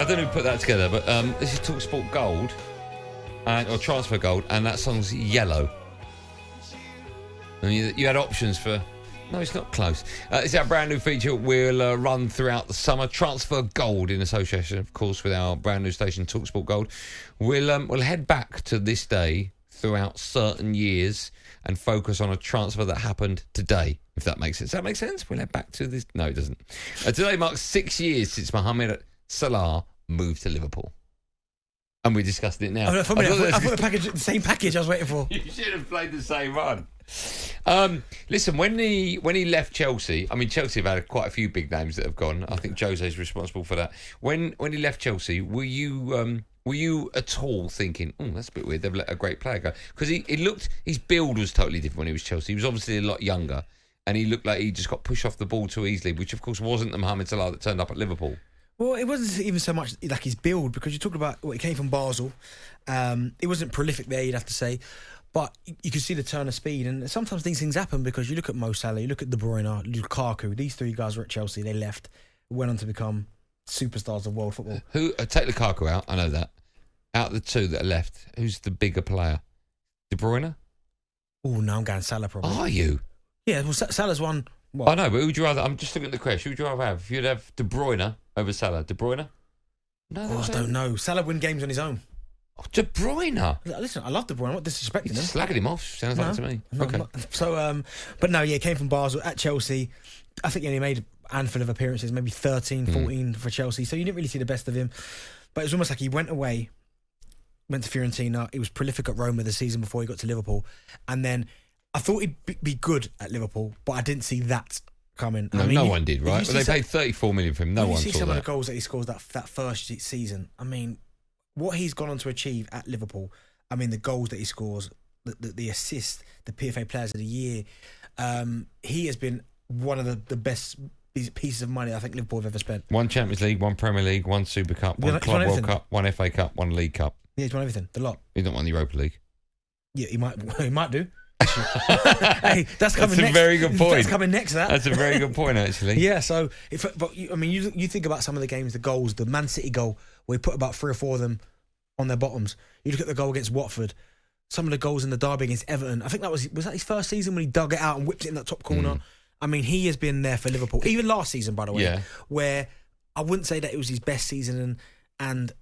don't know who put that together, but this is talkSPORT Gold, or Transfer Gold, and that song's Yellow. And you had options for... No, it's not close. It's our brand new feature. We'll run throughout the summer. Transfer Gold in association, of course, with our brand new station, talkSPORT Gold. We'll head back to this day throughout certain years and focus on a transfer that happened today, if that makes sense. Does that make sense? We'll head back to this. No, it doesn't. Today marks 6 years since Mohamed Salah moved to Liverpool. And we discussed it now. I thought the same package I was waiting for. You should have played the same one. Listen, when he left Chelsea, I mean, Chelsea have had quite a few big names that have gone. I think Jose's responsible for that. When he left Chelsea, were you at all thinking, oh, that's a bit weird, they've let a great player go? Because his build was totally different when he was Chelsea. He was obviously a lot younger, and he looked like he just got pushed off the ball too easily, which of course wasn't the Mohamed Salah that turned up at Liverpool. Well, it wasn't even so much like his build, because you talk about he came from Basel. It wasn't prolific there, you'd have to say. But you can see the turn of speed, and sometimes these things happen because you look at Mo Salah, you look at De Bruyne, Lukaku. These three guys were at Chelsea. They left, went on to become superstars of world football. Who take Lukaku out? I know that. Out of the two that are left, who's the bigger player? De Bruyne? Oh no, I'm going Salah probably. Are you? Yeah, well, Salah's one. What? I know, but who'd you rather? I'm just looking at the question. Who'd you rather have? If you'd have De Bruyne over Salah, De Bruyne? No, I don't know. Salah win games on his own. Oh, De Bruyne. Listen, I love De Bruyne. I'm not disrespecting him. Slagging him off. Sounds like to me. No, okay. So, but no, yeah, he came from Basel at Chelsea. I think he only made a handful of appearances, maybe 13, 14 for Chelsea. So you didn't really see the best of him. But it was almost like he went away, went to Fiorentina. He was prolific at Roma the season before he got to Liverpool. And then I thought he'd be good at Liverpool, but I didn't see that coming. No, no one did, right? Well, they paid 34 million for him. No one saw that. You see some of the goals that he scores that first season. I mean, what he's gone on to achieve at Liverpool, I mean, the goals that he scores, the assists, the PFA Players of the Year, he has been one of the best pieces of money I think Liverpool have ever spent. One Champions League, one Premier League, one Super Cup, one Club World Cup, one FA Cup, one League Cup. Yeah, he's won everything, the lot. He's not won the Europa League. Yeah, he might do. Hey, that's coming next. That's a very good point. That's coming next. That's a very good point, actually. Yeah. So, you think about some of the games, the goals, the Man City goal, where he put about 3 or 4 of them on their bottoms. You look at the goal against Watford. Some of the goals in the derby against Everton. I think was that his first season when he dug it out and whipped it in that top corner. I mean, he has been there for Liverpool. Even last season, by the way, where I wouldn't say that it was his best season, and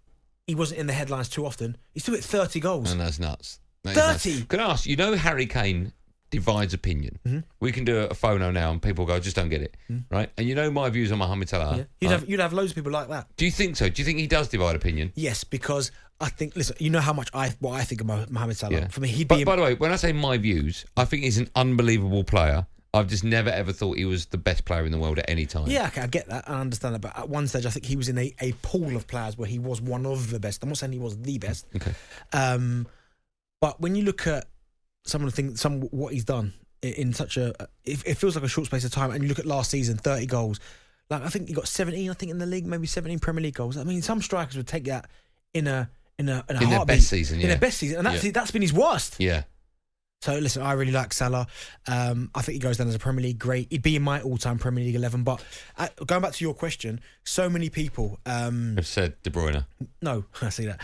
he wasn't in the headlines too often. He still hit 30 goals. And that's nuts. 30. Can I ask, Harry Kane divides opinion. Mm-hmm. We can do a phono now and people go, I just don't get it. Right? And my views on Mohamed Salah. Yeah. You'd have loads of people like that. Do you think so? Do you think he does divide opinion? Yes, because I think, listen, you know how much what I think of Mohamed Salah. Yeah. For me, by the way, when I say my views, I think he's an unbelievable player. I've just never ever thought he was the best player in the world at any time. Yeah, okay, I get that. I understand that. But at one stage, I think he was in a pool of players where he was one of the best. I'm not saying he was the best. Okay. But when you look at some of the things, what he's done in such it feels like a short space of time. And you look at last season, 30 goals. Like I think he got 17. I think in the league, maybe 17 Premier League goals. I mean, some strikers would take that in a heartbeat. Their best season, in their best season, and that's been his worst. Yeah. So listen, I really like Salah. I think he goes down as a Premier League great. He'd be in my all-time Premier League 11. But going back to your question, so many people have said De Bruyne. No, I see that.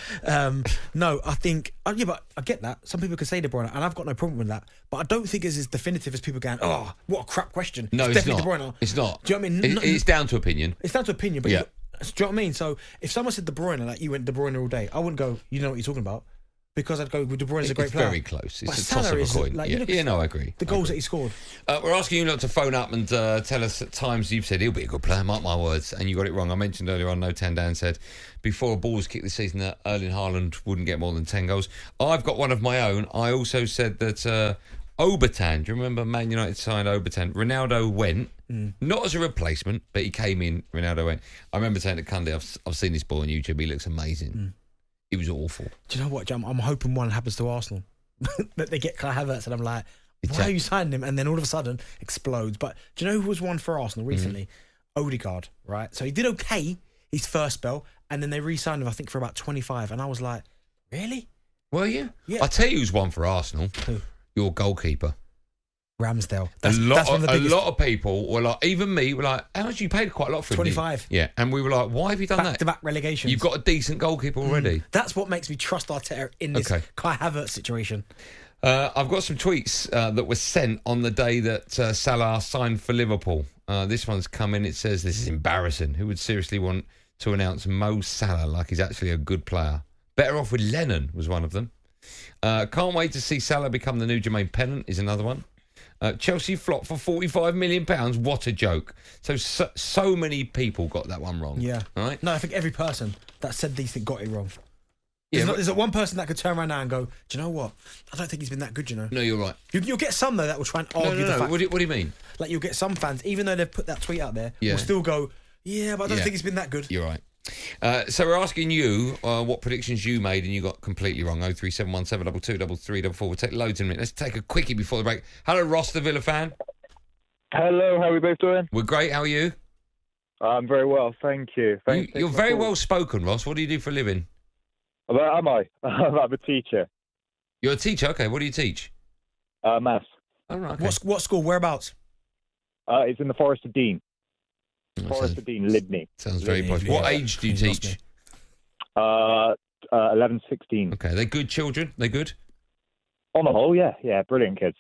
No, I think but I get that. Some people can say De Bruyne, and I've got no problem with that. But I don't think it's as definitive as people going, "Oh, what a crap question." No, it's not. De Bruyne. It's not. Do you know what I mean? It's down to opinion. It's down to opinion. But yeah. Do you know what I mean? So if someone said De Bruyne, like you went De Bruyne all day, I wouldn't go, "You know what you're talking about." Because I'd go, De Bruyne's a great player. It's very close. It's a toss of a coin. I agree. The goals that he scored. We're asking you not to phone up and tell us at times you've said he'll be a good player, mark my words, and you got it wrong. I mentioned earlier on, No Tandan said, before a ball was kicked this season, that Erling Haaland wouldn't get more than 10 goals. I've got one of my own. I also said that Obertan, do you remember Man United signed Obertan? Ronaldo went, not as a replacement, but he came in, Ronaldo went. I remember saying to Cundy, I've seen this ball on YouTube, he looks amazing. It was awful. Do you know what, Jam? I'm hoping one happens to Arsenal. That they get Kai Havertz, and I'm like, why are you signing him? And then all of a sudden, explodes. But do you know who was one for Arsenal recently? Odegaard, right? So he did okay his first spell, and then they re-signed him, I think, for about 25. And I was like, really? Were you? Yeah. I'll tell you who's one for Arsenal. Who? Your goalkeeper. Ramsdale. A That's one of the biggest. lot of people were like, even me, were like, how much you paid quite a lot for him? 25. Yeah, and we were like, why have you done that? Back-to-back relegations. You've got a decent goalkeeper already. That's what makes me trust Arteta in this Kai Havertz situation. I've got some tweets that were sent on the day that Salah signed for Liverpool. This one's come in. It says, this is embarrassing. Who would seriously want to announce Mo Salah like he's actually a good player? Better off with Lennon was one of them. Can't wait to see Salah become the new Jermaine Pennant is another one. Chelsea flopped for £45 million. What a joke. So many people got that one wrong. Yeah. Right? No, I think every person that said these things got it wrong. Yeah, There's not one person that could turn around now and go, do you know what? I don't think he's been that good, you know. No, you're right. You'll get some, though, that will try and argue the fact. What do you mean? Like, you'll get some fans, even though they've put that tweet out there, Yeah. will still go, yeah, but I don't think he's been that good. You're right. So we're asking you what predictions you made and you got completely wrong. 03717223344. We'll take loads in a minute. Let's take a quickie before the break. Hello, Ross, the Villa fan. Hello, how are we both doing? We're great. How are you? I'm very well, thank you. You're very well spoken, Ross. What do you do for a living? Am I? I'm a teacher. You're a teacher? Okay, what do you teach? Maths. Oh, right, okay. What school? Whereabouts? It's in the Forest of Dean. Forest of Dean, Libney. Sounds very posh. What age do you teach? 11, 16. Okay, they're good children? They're good? On the whole, yeah, brilliant kids.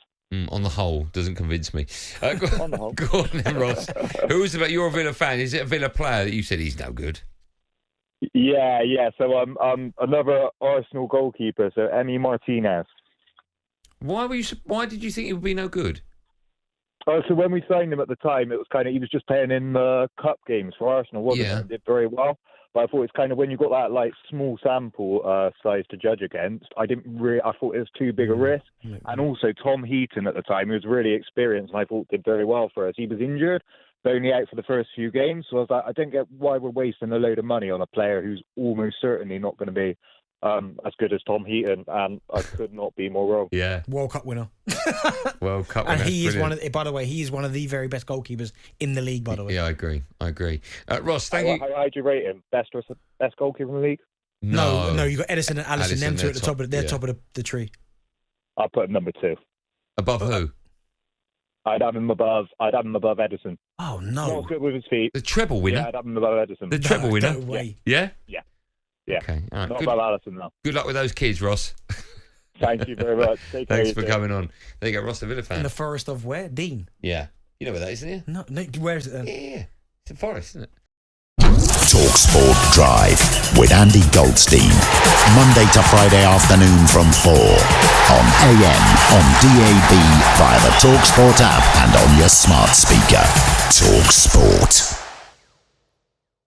On the whole, doesn't convince me. On the whole. Go on then, Ross. Who's about? You're a Villa fan. Is it a Villa player that you said he's no good? Yeah. So I'm another Arsenal goalkeeper. So Emi Martinez. Why did you think he would be no good? So when we signed him at the time, it was kind of he was just playing in the cup games for Arsenal, wasn't Yeah. it? And did very well. But I thought it's kind of when you got that like small sample size to judge against, I thought it was too big a risk. And also Tom Heaton at the time, who was really experienced, and I thought did very well for us. He was injured, but only out for the first few games. So I was like, I don't get why we're wasting a load of money on a player who's almost certainly not going to be as good as Tom Heaton, and I could not be more wrong. Yeah, World Cup winner. World Cup And winner. he is Brilliant. by the way, he is one of the very best goalkeepers in the league, by the way. Yeah, I agree. Ross, thank you. How do you rate him? Best goalkeeper in the league? No, you got Edison and Alisson, them two they're at the top of yeah. top of the tree. I'll put him number 2. Above who? I'd have him above Edison. Oh Not no. good with his feet. The treble winner? Yeah, I'd have him above Edison. The treble winner? No way. Yeah? Yeah. Okay, all right. Not above Alisson, though. Good luck with those kids, Ross. Thank you very much. Take care. Thanks for coming on. There you go, Ross, the Villa fan. In the forest of where? Dean. Yeah. You know where that is, isn't No, where is it then? you? Yeah. It's a forest, isn't it? talkSPORT Drive with Andy Goldstein. Monday to Friday afternoon from 4 on AM, on DAB, via the talkSPORT app and on your smart speaker. talkSPORT.